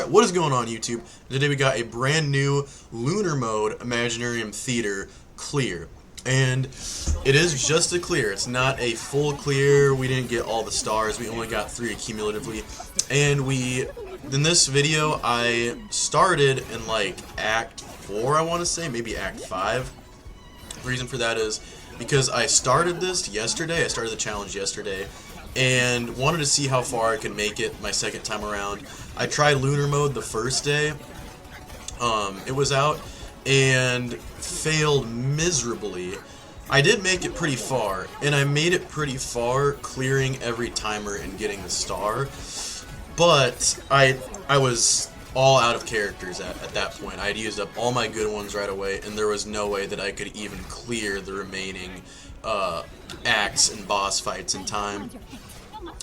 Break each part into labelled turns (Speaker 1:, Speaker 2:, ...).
Speaker 1: Alright, what is going on YouTube? Today we got a brand new Lunar mode Imaginarium Theater clear. And it is just a clear. It's not a full clear. We didn't get all the stars. We only got 3 cumulatively. And in this video, I started in like Act 4, I want to say, maybe Act 5. The reason for that is because I started this yesterday. I started the challenge yesterday and wanted to see how far I could make it my second time around. I tried Lunar mode the first day it was out and failed miserably. I did make it pretty far, and I made it pretty far clearing every timer and getting the star, but I was all out of characters at that point. I had used up all my good ones right away, and there was no way that I could even clear the remaining acts and boss fights in time.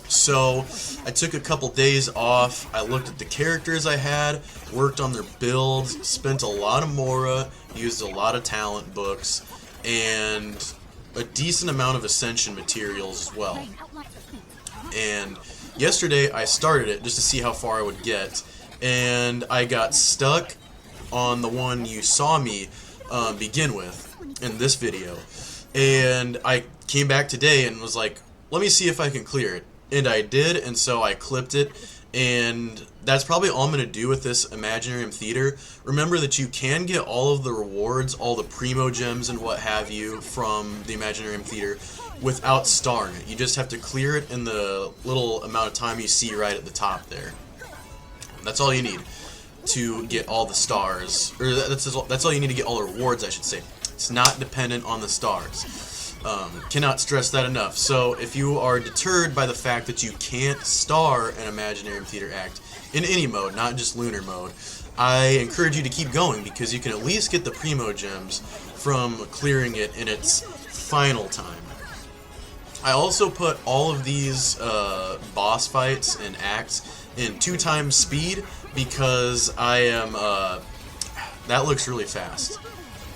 Speaker 1: So I took a couple days off. I looked at the characters I had, worked on their builds, spent a lot of Mora, used a lot of talent books, and a decent amount of Ascension materials as well. And yesterday I started it just to see how far I would get, and I got stuck on the one you saw me begin with in this video. And I came back today and was like, let me see if I can clear it. And I did, and so I clipped it, and that's probably all I'm going to do with this Imaginarium Theater. Remember that you can get all of the rewards, all the Primo Gems and what have you from the Imaginarium Theater without starring it. You just have to clear it in the little amount of time you see right at the top there. That's all you need to get all the stars, or that's all you need to get all the rewards, I should say. It's not dependent on the stars. Cannot stress that enough. So if you are deterred by the fact that you can't star an Imaginarium Theater act in any mode, not just Lunar mode, I encourage you to keep going, because you can at least get the Primo Gems from clearing it in its final time. I also put all of these boss fights and acts in 2 times speed, because I am that looks really fast.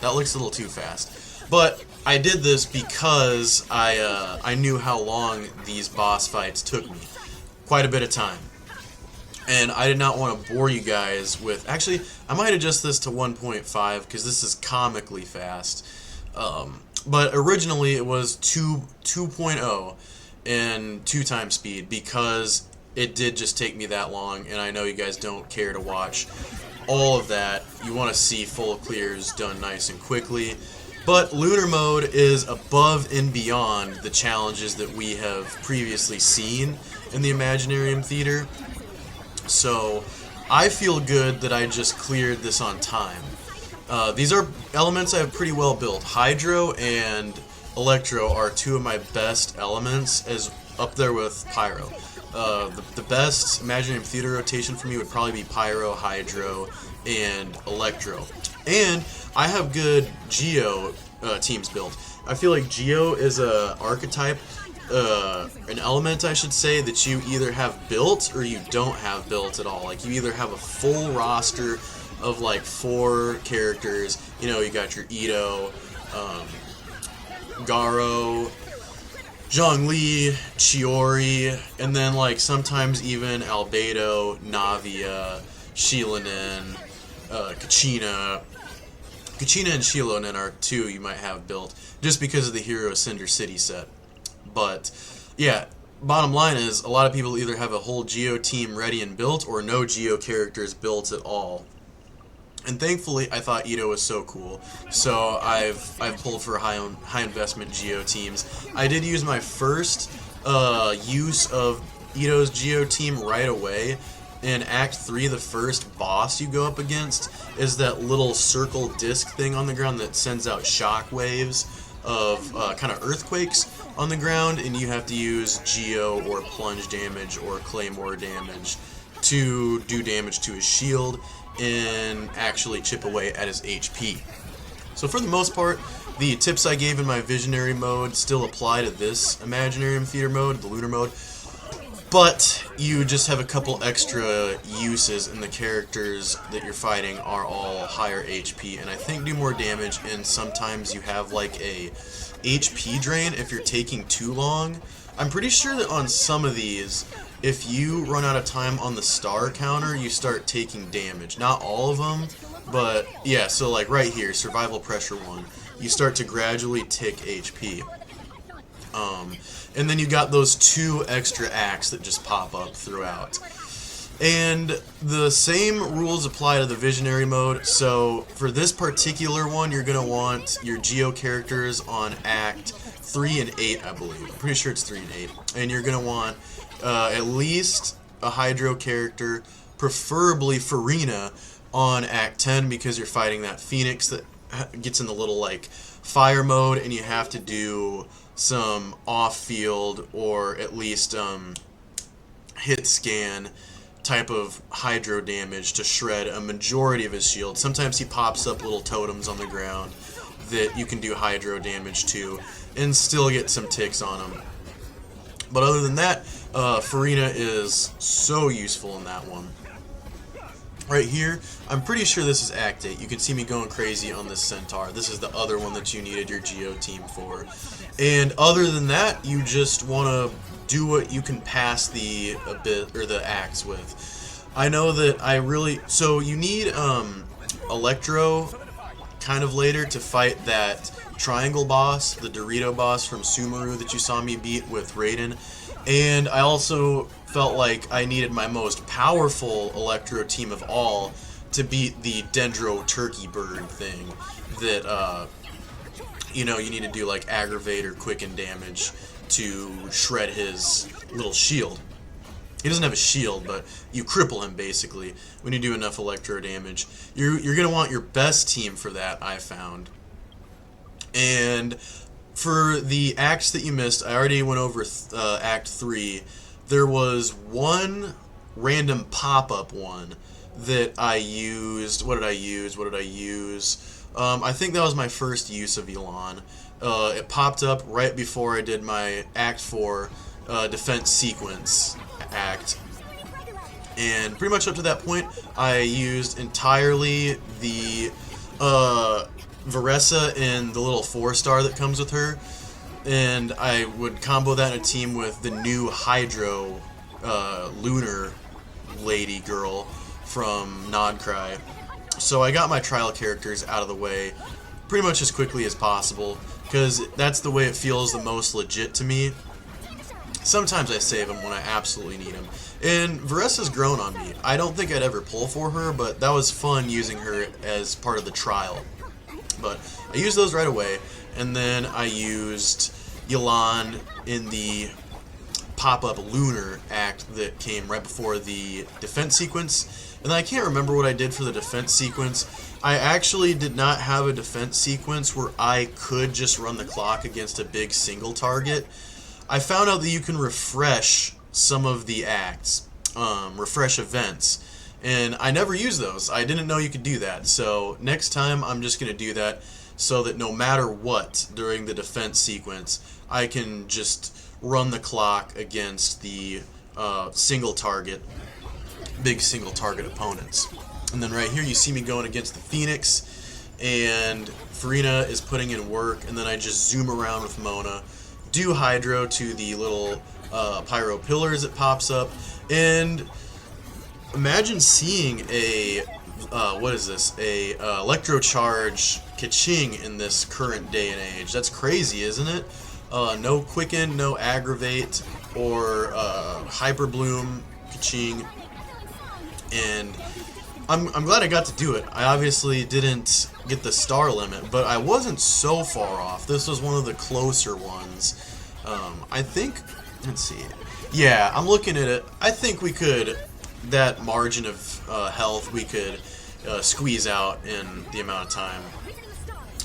Speaker 1: That looks a little too fast. But I did this because I knew how long these boss fights took me. Quite a bit of time. And I did not want to bore you guys with... Actually, I might adjust this to 1.5 because this is comically fast. But originally it was 2.0 and 2 times speed, because it did just take me that long, and I know you guys don't care to watch all of that. You want to see full clears done nice and quickly. But Lunar mode is above and beyond the challenges that we have previously seen in the Imaginarium Theater. So I feel good that I just cleared this on time. These are elements I have pretty well built. Hydro and Electro are 2 of my best elements, as up there with Pyro. The best Imaginarium Theater rotation for me would probably be Pyro, Hydro, and Electro. And I have good Geo teams built. I feel like Geo is a archetype, an element I should say, that you either have built or you don't have built at all. Like, you either have a full roster of like 4 characters, you know, you got your Ito, Garo, Zhongli, Chiori, and then like sometimes even Albedo, Navia, Shilanen, Kachina. Kachina and Shilonen are 2 you might have built, just because of the Hero Cinder City set. But, yeah, bottom line is, a lot of people either have a whole Geo team ready and built, or no Geo characters built at all. And thankfully, I thought Ito was so cool, so I've pulled for high investment Geo teams. I did use my first use of Ito's Geo team right away. In Act 3, the first boss you go up against is that little circle disc thing on the ground that sends out shock waves of kind of earthquakes on the ground, and you have to use Geo or plunge damage or claymore damage to do damage to his shield and actually chip away at his HP. So for the most part, the tips I gave in my Visionary mode still apply to this Imaginarium Theater mode, the Lunar mode. But you just have a couple extra uses, and the characters that you're fighting are all higher HP, and I think do more damage, and sometimes you have like a HP drain if you're taking too long. I'm pretty sure that on some of these, if you run out of time on the star counter, you start taking damage. Not all of them, but yeah, so like right here, survival pressure 1, you start to gradually tick HP. And then you got those 2 extra acts that just pop up throughout. And the same rules apply to the visionary mode. So for this particular one, you're going to want your Geo characters on Act 3 and 8, I believe. I'm pretty sure it's 3 and 8. And you're going to want at least a Hydro character, preferably Farina, on Act 10 because you're fighting that Phoenix that gets in the little like fire mode, and you have to do some off-field or at least hit scan type of hydro damage to shred a majority of his shield. Sometimes he pops up little totems on the ground that you can do hydro damage to and still get some ticks on him. But other than that, Farina is so useful in that one. Right here, I'm pretty sure this is Act 8. You can see me going crazy on this Centaur. This is the other one that you needed your Geo team for. And other than that, you just want to do what you can pass the axe with. I know that I really... So you need Electro kind of later to fight that triangle boss, the Dorito boss from Sumeru that you saw me beat with Raiden. And I also felt like I needed my most powerful Electro team of all to beat the Dendro Turkey Bird thing that, you know, you need to do like aggravate or quicken damage to shred his little shield. He doesn't have a shield, but you cripple him basically when you do enough Electro damage. You're going to want your best team for that, I found. And for the acts that you missed, I already went over Act 3. There was one random pop-up one that I used. What did I use? I think that was my first use of Elan. It popped up right before I did my Act 4 defense sequence act. And pretty much up to that point, I used entirely the Varessa and the little 4-star that comes with her. And I would combo that in a team with the new Hydro Lunar lady girl from Nodcry. So I got my trial characters out of the way pretty much as quickly as possible, because that's the way it feels the most legit to me. Sometimes I save them when I absolutely need them. And Varessa's grown on me. I don't think I'd ever pull for her, but that was fun using her as part of the trial. But I used those right away, and then I used Yelan in the pop-up Lunar act that came right before the defense sequence. And I can't remember what I did for the defense sequence. I actually did not have a defense sequence where I could just run the clock against a big single target. I found out that you can refresh some of the acts, refresh events, and I never used those. I didn't know you could do that, so next time I'm just going to do that so that no matter what during the defense sequence, I can just run the clock against the single target, big single target opponents. And then right here you see me going against the Phoenix, and Farina is putting in work, and then I just zoom around with Mona, do Hydro to the little pyro pillars that pops up, and imagine seeing a electrocharge Kaching in this current day and age. That's crazy, isn't it? No quicken, no aggravate, or hyper bloom Kaching, and I'm glad I got to do it. I obviously didn't get the star limit, but I wasn't so far off. This was one of the closer ones. I think, let's see. Yeah, I'm looking at it. I think we could, that margin of health, we could squeeze out in the amount of time.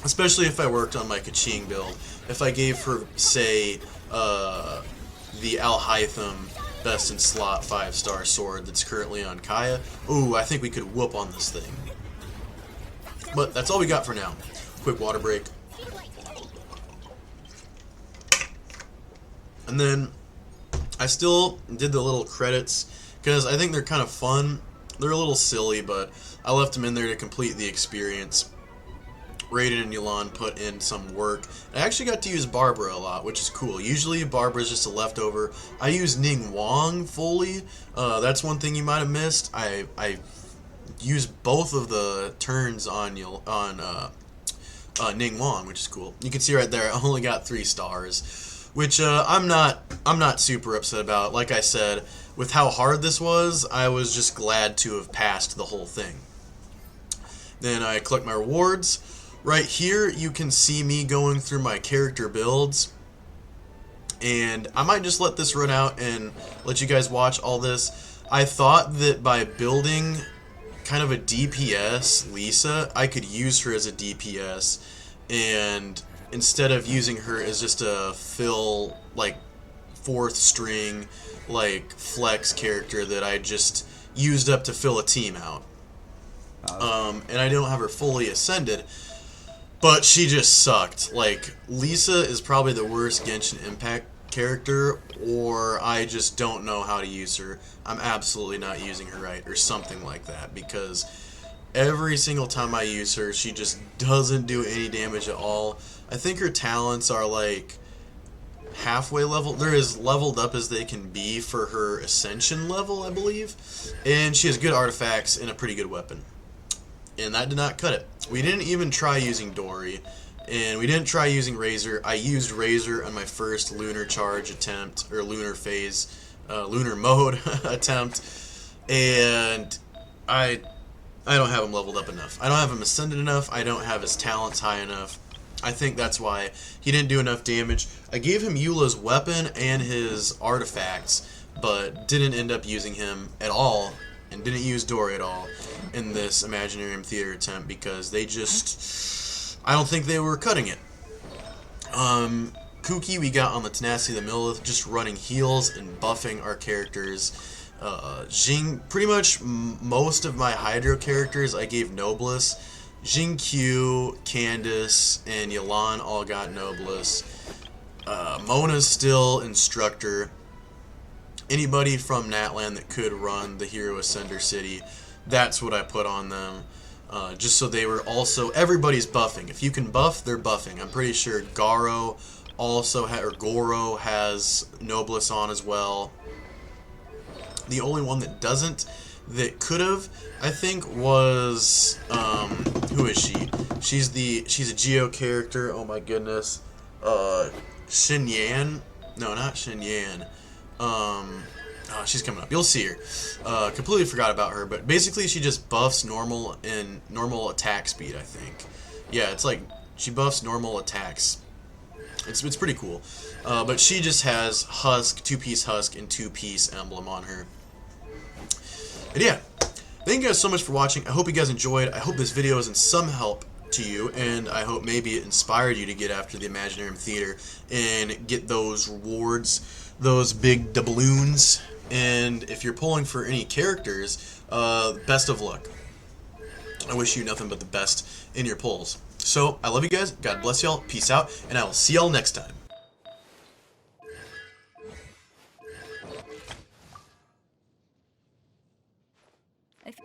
Speaker 1: Especially if I worked on my Kaching build. If I gave her, say, the Alhaitham best in slot 5-star sword that's currently on Kaya. Ooh, I think we could whoop on this thing. But that's all we got for now. Quick water break. And then I still did the little credits because I think they're kind of fun. They're a little silly, but I left them in there to complete the experience. Raiden and Yulon put in some work. I actually got to use Barbara a lot, which is cool. Usually Barbara's just a leftover. I use Ning Wang fully. That's one thing you might have missed. I used both of the turns on Ning Wang, which is cool. You can see right there, I only got 3 stars, which I'm not super upset about. Like I said, with how hard this was, I was just glad to have passed the whole thing. Then I collect my rewards. Right here, you can see me going through my character builds. And I might just let this run out and let you guys watch all this. I thought that by building kind of a DPS Lisa, I could use her as a DPS. And instead of using her as just a fill, like, 4th string, like, flex character that I just used up to fill a team out. And I don't have her fully ascended. But she just sucked. Like, Lisa is probably the worst Genshin Impact character, or I just don't know how to use her. I'm absolutely not using her right, or something like that, because every single time I use her, she just doesn't do any damage at all. I think her talents are, like, halfway level. They're as leveled up as they can be for her Ascension level, I believe. And she has good artifacts and a pretty good weapon. And that did not cut it. We didn't even try using Dory, and we didn't try using Razor. I used Razor on my first Lunar charge attempt, or Lunar phase, Lunar mode attempt, and I don't have him leveled up enough. I don't have him ascended enough. I don't have his talents high enough. I think that's why he didn't do enough damage. I gave him Eula's weapon and his artifacts, but didn't end up using him at all, and didn't use Dory at all in this Imaginarium Theater attempt because they just, I don't think they were cutting it. Kuki we got on the Tenacity of the Millith, just running heals and buffing our characters. Jing, pretty much most of my Hydro characters I gave Noblesse. Jingqiu, Candace, and Yelan all got Noblesse. Mona's still Instructor. Anybody from Natlan that could run the Hero Ascender City, that's what I put on them. Just so they were also, everybody's buffing. If you can buff, they're buffing. I'm pretty sure Goro also Goro has Noblesse on as well. The only one that doesn't, that could have, I think, was who is she? She's a Geo character. Oh my goodness, Xinyan. No, not Xinyan. Oh, she's coming up. You'll see her. Completely forgot about her, but basically she just buffs normal and normal attack speed, I think. Yeah, it's like she buffs normal attacks. It's pretty cool. But she just has Husk, 2-piece Husk, and 2-piece Emblem on her. And yeah, thank you guys so much for watching. I hope you guys enjoyed. I hope this video is in some help to you, and I hope maybe it inspired you to get after the Imaginarium Theater and get those rewards, those big doubloons. And if you're pulling for any characters, best of luck. I wish you nothing but the best in your pulls. So, I love you guys. God bless y'all. Peace out. And I will see y'all next time.
Speaker 2: If